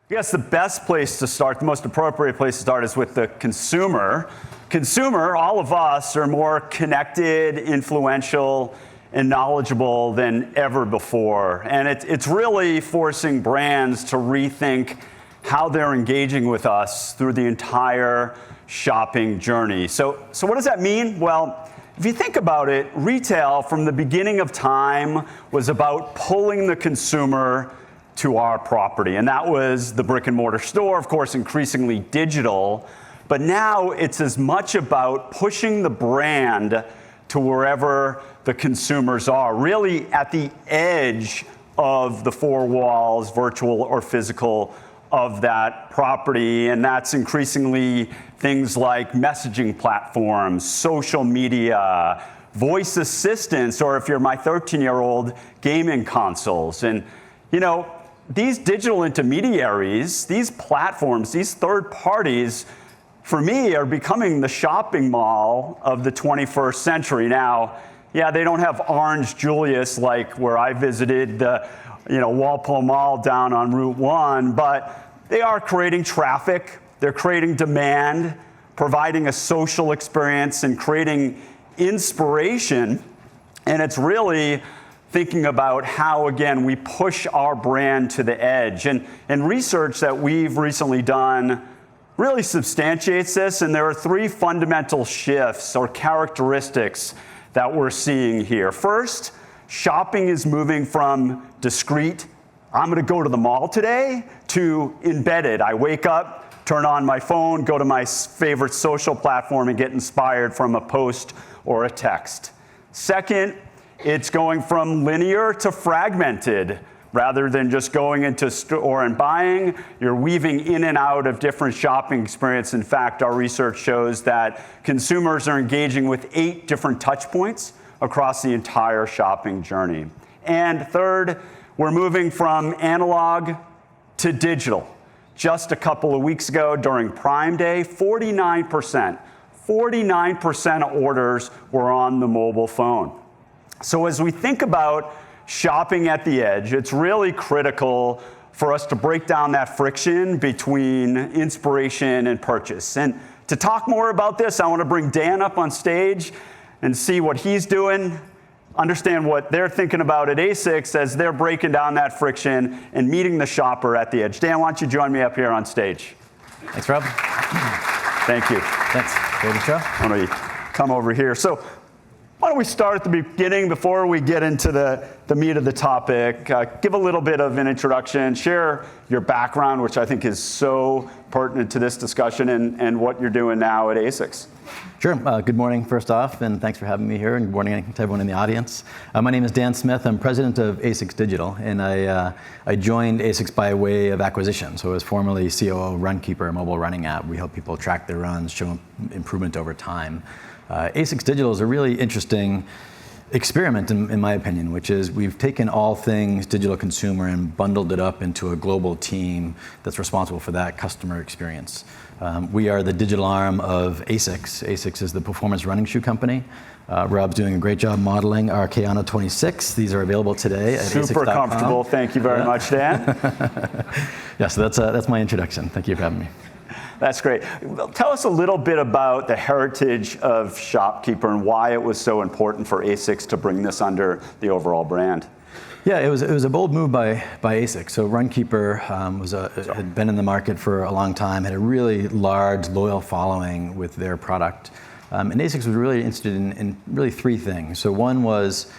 I guess the best place to start, the most appropriate place to start is with the consumer. Consumer, all of us are more connected, influential, and knowledgeable than ever before. And it's really forcing brands to rethink how they're engaging with us through the entire shopping journey. So what does that mean? Well, if you think about it, retail from the beginning of time was about pulling the consumer to our property. And that was the brick and mortar store, of course, increasingly digital. But now it's as much about pushing the brand to wherever the consumers are, really at the edge of the four walls, virtual or physical, of that property. And that's increasingly things like messaging platforms, social media, voice assistants, or if you're my 13-year-old, gaming consoles. And, these digital intermediaries, these platforms, these third parties, for me, are becoming the shopping mall of the 21st century. Now, yeah, they don't have Orange Julius like where I visited the Walpole Mall down on Route 1, but they are creating traffic, they're creating demand, providing a social experience, and creating inspiration. And it's really thinking about how, again, we push our brand to the edge. And research that we've recently done really substantiates this, and there are three fundamental shifts or characteristics that we're seeing here. First, shopping is moving from discrete, I'm gonna go to the mall today, to embedded. I wake up, turn on my phone, go to my favorite social platform and get inspired from a post or a text. Second, it's going from linear to fragmented. Rather than just going into store and buying, you're weaving in and out of different shopping experiences. In fact, our research shows that consumers are engaging with 8 different touch points across the entire shopping journey. And third, we're moving from analog to digital. Just a couple of weeks ago during Prime Day, 49% of orders were on the mobile phone. So as we think about shopping at the edge, it's really critical for us to break down that friction between inspiration and purchase. And to talk more about this, I want to bring Dan up on stage and see what he's doing, understand what they're thinking about at ASICS as they're breaking down that friction and meeting the shopper at the edge. Dan, why don't you join me up here on stage? Thanks, Rob. Thank you. Thanks. Great intro. Why don't you come over here? So why don't we start at the beginning before we get into the meat of the topic? Give a little bit of an introduction, share your background, which I think is so pertinent to this discussion, and what you're doing now at ASICS. Sure. Good morning, first off, and thanks for having me here, and good morning to everyone in the audience. My name is Dan Smith. I'm president of ASICS Digital, and I joined ASICS by way of acquisition. So I was formerly COO Runkeeper, a mobile running app. We help people track their runs, show improvement over time. ASICS Digital is a really interesting experiment, in my opinion, which is we've taken all things digital consumer and bundled it up into a global team that's responsible for that customer experience. We are the digital arm of ASICS. ASICS is the performance running shoe company. Rob's doing a great job modeling our Keynote 26. These are available today at ASICS.com. Super comfortable. Thank you very much, Dan. Yeah, so that's my introduction. Thank you for having me. That's great. Well, tell us a little bit about the heritage of Shopkeeper and why it was so important for ASICS to bring this under the overall brand. Yeah, it was a bold move by ASICS. So Runkeeper had been in the market for a long time, had a really large, loyal following with their product. And ASICS was really interested in really 3 things. So one was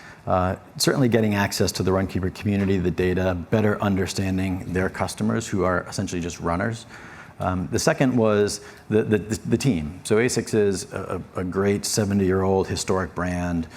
certainly getting access to the Runkeeper community, the data, better understanding their customers who are essentially just runners. The second was the team. So ASICS is a great 70-year-old historic brand,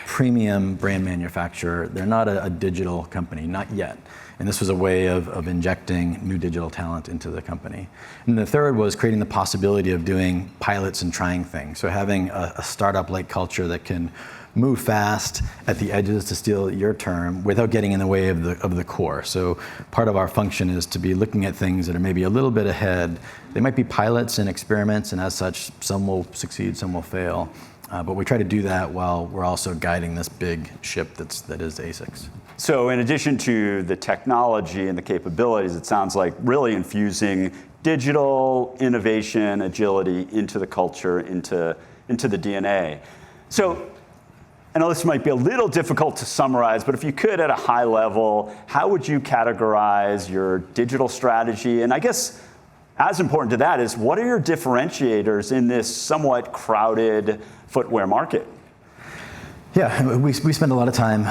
premium brand manufacturer. They're not a digital company, not yet. And this was a way of injecting new digital talent into the company. And the third was creating the possibility of doing pilots and trying things. So having a startup-like culture that can move fast at the edges, to steal your term, without getting in the way of the core. So part of our function is to be looking at things that are maybe a little bit ahead. They might be pilots and experiments, and as such, some will succeed, some will fail. But we try to do that while we're also guiding this big ship that is ASICs. So in addition to the technology and the capabilities, it sounds like really infusing digital innovation, agility into the culture, into the DNA. So I know this might be a little difficult to summarize, but if you could at a high level, how would you categorize your digital strategy? And I guess as important to that is, what are your differentiators in this somewhat crowded footwear market? Yeah, we spend a lot of time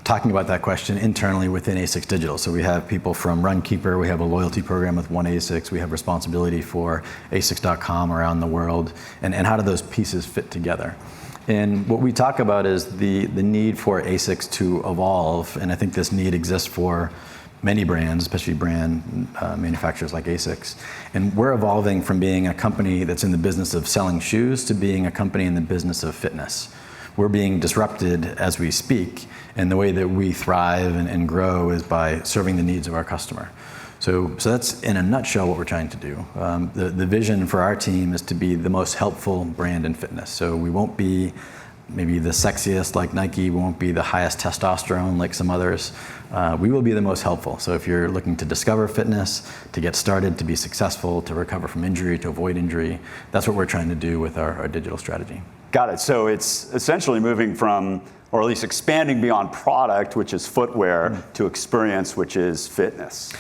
talking about that question internally within ASICS Digital. So we have people from Runkeeper, we have a loyalty program with One ASICS, we have responsibility for ASICS.com around the world, and how do those pieces fit together? And what we talk about is the need for ASICS to evolve, and I think this need exists for many brands, especially brand manufacturers like ASICS. And we're evolving from being a company that's in the business of selling shoes to being a company in the business of fitness. We're being disrupted as we speak, and the way that we thrive and grow is by serving the needs of our customer. So that's in a nutshell what we're trying to do. The vision for our team is to be the most helpful brand in fitness. So we won't be maybe the sexiest like Nike, we won't be the highest testosterone like some others. We will be the most helpful. So if you're looking to discover fitness, to get started, to be successful, to recover from injury, to avoid injury, that's what we're trying to do with our digital strategy. Got it. So it's essentially moving from, or at least expanding beyond product, which is footwear, to experience, which is fitness.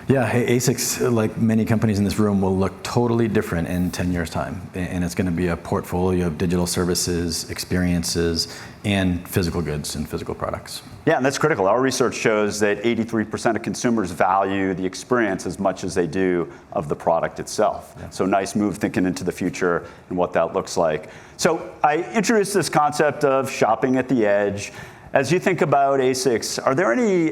Yeah, ASICS, like many companies in this room, will look totally different in 10 years' time. And it's going to be a portfolio of digital services, experiences, and physical goods and physical products. Yeah, and that's critical. Our research shows that 83% of consumers value the experience as much as they do of the product itself. Yeah. So nice move thinking into the future and what that looks like. So I introduced this concept of shopping at the edge. As you think about ASICS, are there any,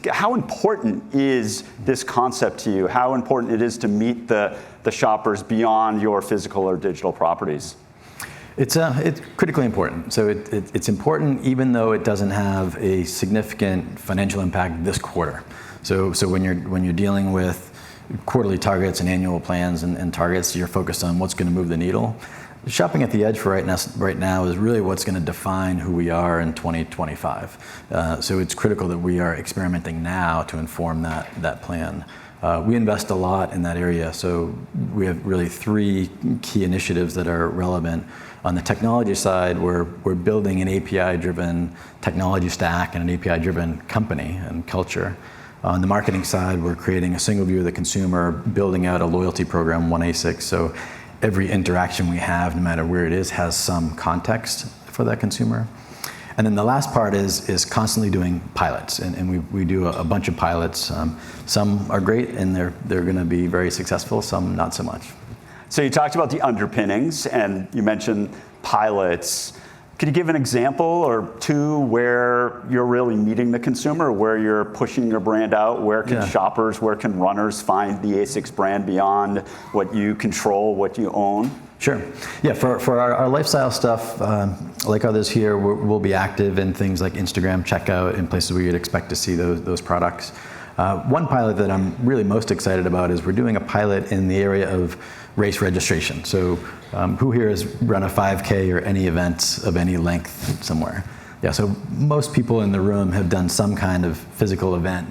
how important is this concept to you? How important it is to meet the shoppers beyond your physical or digital properties? It's critically important. So it's important even though it doesn't have a significant financial impact this quarter. So when you're dealing with quarterly targets and annual plans and targets, you're focused on what's going to move the needle. Shopping at the edge for right now is really what's going to define who we are in 2025. So it's critical that we are experimenting now to inform that plan. We invest a lot in that area. So we have really 3 key initiatives that are relevant. On the technology side, we're building an API-driven technology stack and an API-driven company and culture. On the marketing side, we're creating a single view of the consumer, building out a loyalty program, One ASICS. So every interaction we have, no matter where it is, has some context for that consumer. And then the last part is constantly doing pilots, and we do a bunch of pilots. Some are great, and they're going to be very successful. Some not so much. So you talked about the underpinnings, and you mentioned pilots. Could you give an example or 2 where you're really meeting the consumer, where you're pushing your brand out? Where can shoppers, where can runners find the ASICS brand beyond what you control, what you own? Sure. Yeah, for our lifestyle stuff, like others here, we'll be active in things like Instagram checkout and places where you'd expect to see those products. One pilot that I'm really most excited about is we're doing a pilot in the area of race registration. So who here has run a 5K or any event of any length somewhere? Yeah, so most people in the room have done some kind of physical event.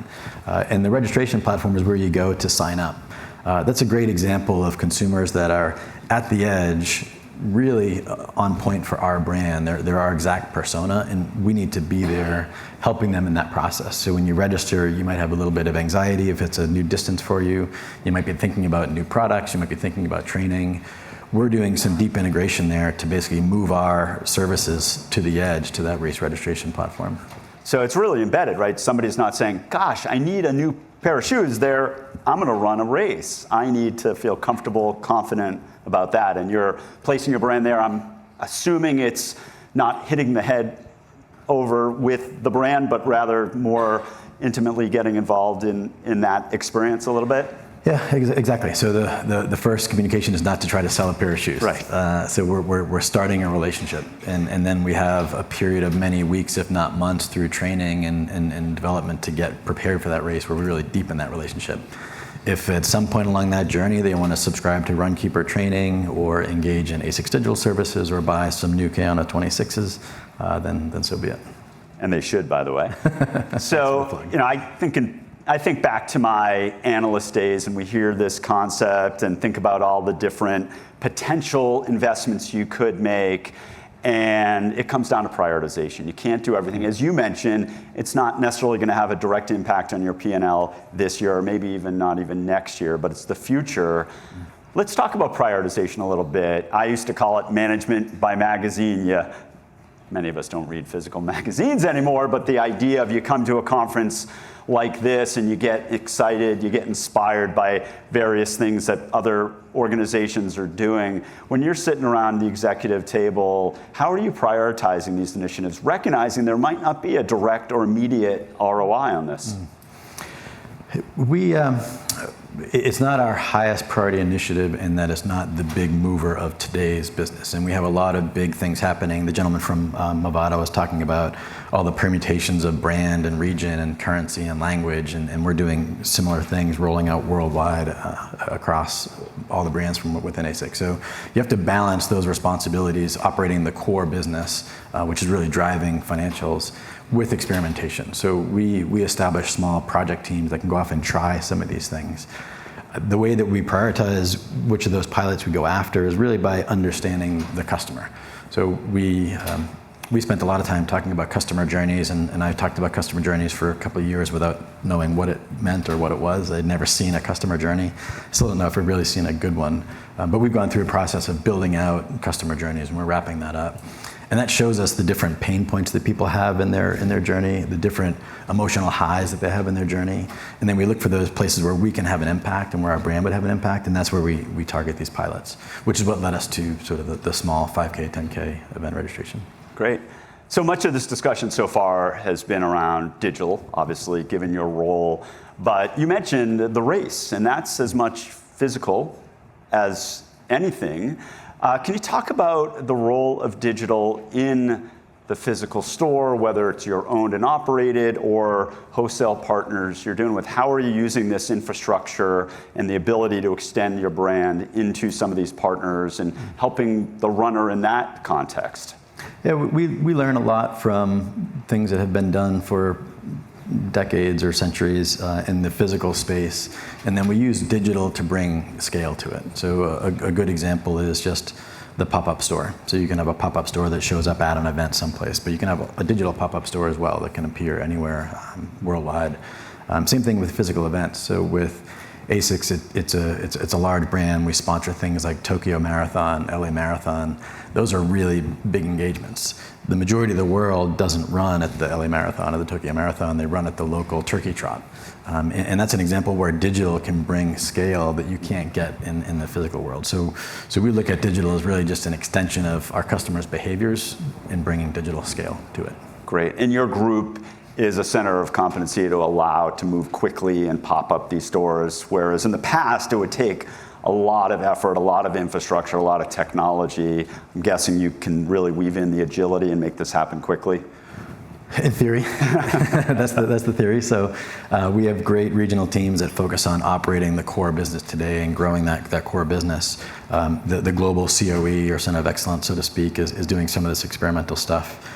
And the registration platform is where you go to sign up. That's a great example of consumers that are at the edge, really on point for our brand. They're our exact persona, and we need to be there helping them in that process. So when you register, you might have a little bit of anxiety if it's a new distance for you. You might be thinking about new products. You might be thinking about training. We're doing some deep integration there to basically move our services to the edge, to that race registration platform. So it's really embedded, right? Somebody's not saying, gosh, I need a new pair of shoes. I'm going to run a race. I need to feel comfortable, confident about that. And you're placing your brand there. I'm assuming it's not hitting the head over with the brand, but rather more intimately getting involved in that experience a little bit. Yeah, exactly. So the first communication is not to try to sell a pair of shoes. Right. So we're starting a relationship, and then we have a period of many weeks, if not months, through training and development to get prepared for that race, where we really deepen that relationship. If at some point along that journey they want to subscribe to Runkeeper training or engage in ASICS digital services or buy some new Keynote 26s, then so be it. And they should, by the way. So, I think back to my analyst days, and we hear this concept and think about all the different potential investments you could make, and it comes down to prioritization. You can't do everything. As you mentioned, it's not necessarily going to have a direct impact on your P&L this year, or maybe even not even next year, but it's the future. Let's talk about prioritization a little bit. I used to call it management by magazine. Many of us don't read physical magazines anymore, but the idea of you come to a conference like this and you get excited, you get inspired by various things that other organizations are doing. When you're sitting around the executive table, how are you prioritizing these initiatives, recognizing there might not be a direct or immediate ROI on this? It's not our highest priority initiative in that it's not the big mover of today's business. And we have a lot of big things happening. The gentleman from Movado was talking about all the permutations of brand and region and currency and language. And we're doing similar things, rolling out worldwide across all the brands from within ASIC. So you have to balance those responsibilities, operating the core business, which is really driving financials, with experimentation. So we establish small project teams that can go off and try some of these things. The way that we prioritize which of those pilots we go after is really by understanding the customer. So we spent a lot of time talking about customer journeys, and I talked about customer journeys for a couple of years without knowing what it meant or what it was. I'd never seen a customer journey. Still don't know if I've really seen a good one. But we've gone through a process of building out customer journeys, and we're wrapping that up. And that shows us the different pain points that people have in their journey, the different emotional highs that they have in their journey. And then we look for those places where we can have an impact and where our brand would have an impact, and that's where we target these pilots, which is what led us to sort of the small 5K, 10K event registration. Great. So much of this discussion so far has been around digital, obviously, given your role. But you mentioned the race, and that's as much physical as anything. Can you talk about the role of digital in the physical store, whether it's your owned and operated or wholesale partners you're doing with? How are you using this infrastructure and the ability to extend your brand into some of these partners and helping the runner in that context? Yeah, we learn a lot from things that have been done for decades or centuries in the physical space, and then we use digital to bring scale to it. So a good example is just the pop-up store. So you can have a pop-up store that shows up at an event someplace, but you can have a digital pop-up store as well that can appear anywhere worldwide. Same thing with physical events. So with ASICS, it's a large brand. We sponsor things like Tokyo Marathon, LA Marathon. Those are really big engagements. The majority of the world doesn't run at the LA Marathon or the Tokyo Marathon. They run at the local turkey trot. And that's an example where digital can bring scale that you can't get in the physical world. So we look at digital as really just an extension of our customers' behaviors and bringing digital scale to it. Great. And your group is a center of competency to allow to move quickly and pop up these stores, whereas in the past it would take a lot of effort, a lot of infrastructure, a lot of technology. I'm guessing you can really weave in the agility and make this happen quickly. In theory, that's the theory. So we have great regional teams that focus on operating the core business today and growing that core business. The global COE, or Center of Excellence, so to speak, is doing some of this experimental stuff.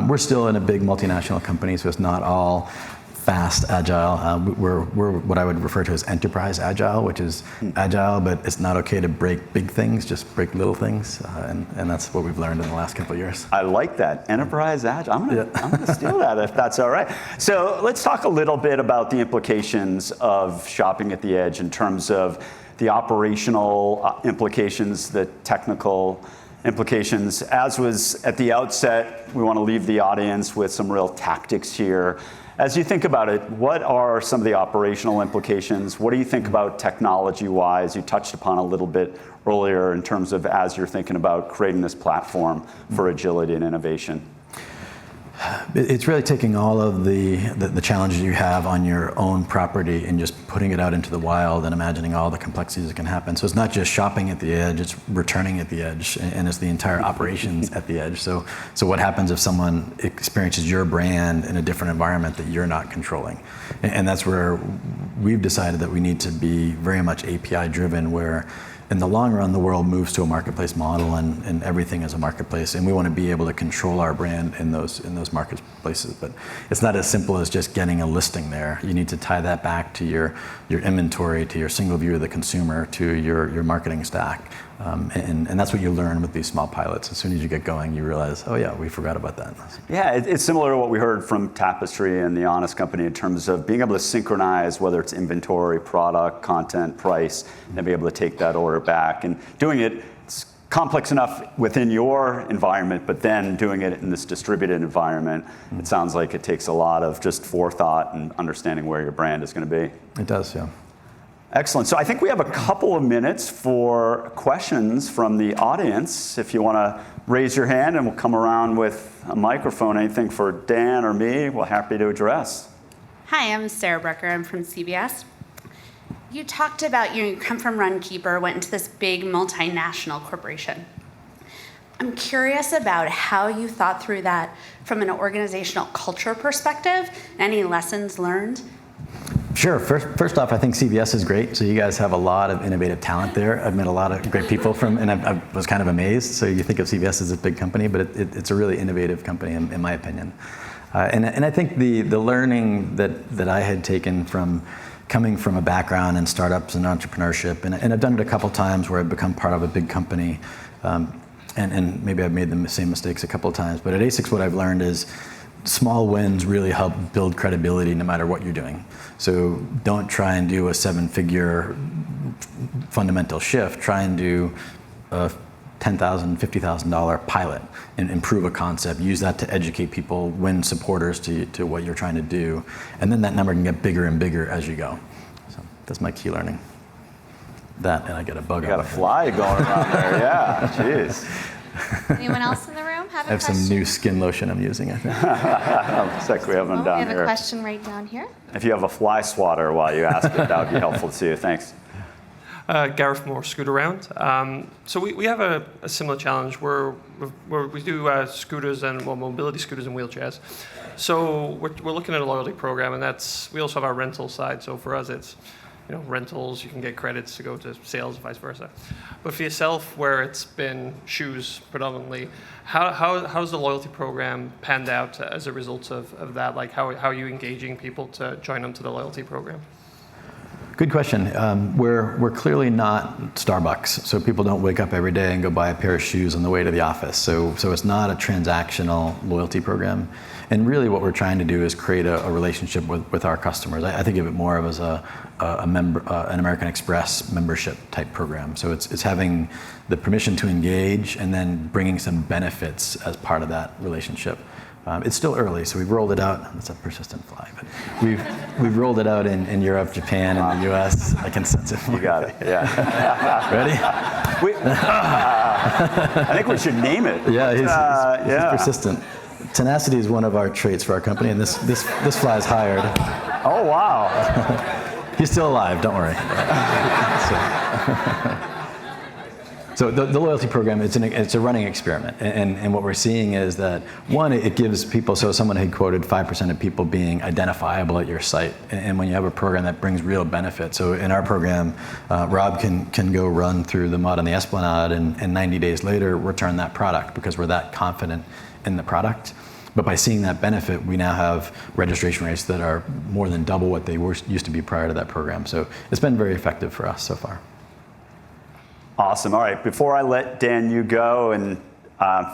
We're still in a big multinational company, so it's not all fast, agile. We're what I would refer to as enterprise agile, which is agile, but it's not okay to break big things, just break little things. And that's what we've learned in the last couple of years. I like that, enterprise agile. I'm gonna steal that if that's all right. So let's talk a little bit about the implications of shopping at the edge in terms of the operational implications, the technical implications. As was at the outset, we want to leave the audience with some real tactics here. As you think about it, what are some of the operational implications? What do you think about technology-wise? You touched upon a little bit earlier in terms of as you're thinking about creating this platform for agility and innovation. It's really taking all of the challenges you have on your own property and just putting it out into the wild and imagining all the complexities that can happen. So it's not just shopping at the edge, it's returning at the edge, and it's the entire operations at the edge. So what happens if someone experiences your brand in a different environment that you're not controlling? And that's where we've decided that we need to be very much API driven, where in the long run, the world moves to a marketplace model, and everything is a marketplace, and we want to be able to control our brand in those marketplaces. But it's not as simple as just getting a listing there. You need to tie that back to your inventory, to your single view of the consumer, to your marketing stack, and that's what you learn with these small pilots. As soon as you get going, you realize, oh yeah, we forgot about that. Yeah, it's similar to what we heard from Tapestry and The Honest Company in terms of being able to synchronize whether it's inventory, product, content, price, and be able to take that order back. And doing it's complex enough within your environment, but then doing it in this distributed environment, it sounds like it takes a lot of just forethought and understanding where your brand is going to be. It does, yeah. Excellent. So I think we have a couple of minutes for questions from the audience. If you want to raise your hand, and we'll come around with a microphone. Anything for Dan or me, we're happy to address. Hi, I'm Sarah Brecker. I'm from CBS. You talked about you come from Runkeeper, went into this big multinational corporation. I'm curious about how you thought through that from an organizational culture perspective. Any lessons learned? Sure. First off, I think CBS is great. So you guys have a lot of innovative talent there. I've met a lot of great people and I was kind of amazed. So you think of CBS as a big company, but it's a really innovative company in my opinion. And I think the learning that I had taken from coming from a background in startups and entrepreneurship, and I've done it a couple times where I've become part of a big company, and maybe I've made the same mistakes a couple of times, but at ASICS what I've learned is small wins really help build credibility no matter what you're doing. So don't try and do a 7-figure fundamental shift. Try and do a $10,000, $50,000 pilot and improve a concept. Use that to educate people, win supporters to what you're trying to do. And then that number can get bigger and bigger as you go. So that's my key learning. That, and I got a bug. You got a fly going around there, yeah. Jeez. Anyone else in the room have a question? I have some new skin lotion I'm using, I think. Looks like we have one down here. We have a question right down here. If you have a fly swatter while you ask it, that would be helpful to see you. Thanks. Garf, more Scoot Around. So we have a similar challenge where we do scooters and mobility scooters and wheelchairs. So we're looking at a loyalty program, and we also have our rental side. So for us, it's rentals, you can get credits to go to sales, vice versa. But for yourself, where it's been shoes predominantly, how's the loyalty program panned out as a result of that? Like how are you engaging people to join onto the loyalty program? Good question. We're clearly not Starbucks, so people don't wake up every day and go buy a pair of shoes on the way to the office. So it's not a transactional loyalty program. And really what we're trying to do is create a relationship with our customers. I think of it more of as an American Express membership type program. So it's having the permission to engage and then bringing some benefits as part of that relationship. It's still early, so we've rolled it out. It's a persistent fly, but we've rolled it out in Europe, Japan, and the US. I can sense it. You got it, yeah. Ready? I think we should name it. Yeah, he's persistent. Tenacity is one of our traits for our company, and this fly is hired. Oh, wow. He's still alive, don't worry. So the loyalty program, it's a running experiment. And what we're seeing is that, one, it gives people, so someone had quoted 5% of people being identifiable at your site. And when you have a program that brings real benefit, so in our program, Rob can go run through the mud on the Esplanade and 90 days later return that product because we're that confident in the product. But by seeing that benefit, we now have registration rates that are more than double what they used to be prior to that program. So it's been very effective for us so far. Awesome. All right. Before I let Dan, you go and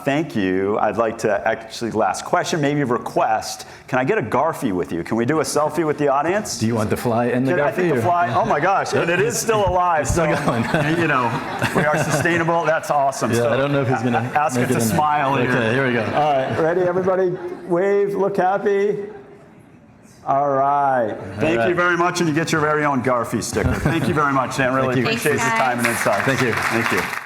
thank you, I'd like to actually, last question, maybe request. Can I get a Garfie with you? Can we do a selfie with the audience? Do you want the fly in the Garfie? I think the fly, oh my gosh, and it is still alive. It's still going. We are sustainable. That's awesome. Yeah, so I don't know if he's going to ask it to smile here. Okay, here we go. All right. Ready, everybody? Wave, look happy. All right. Thank you very much, and you get your very own Garfie sticker. Thank you very much, Dan. Really appreciate your time and insight. Thank you. Thank you.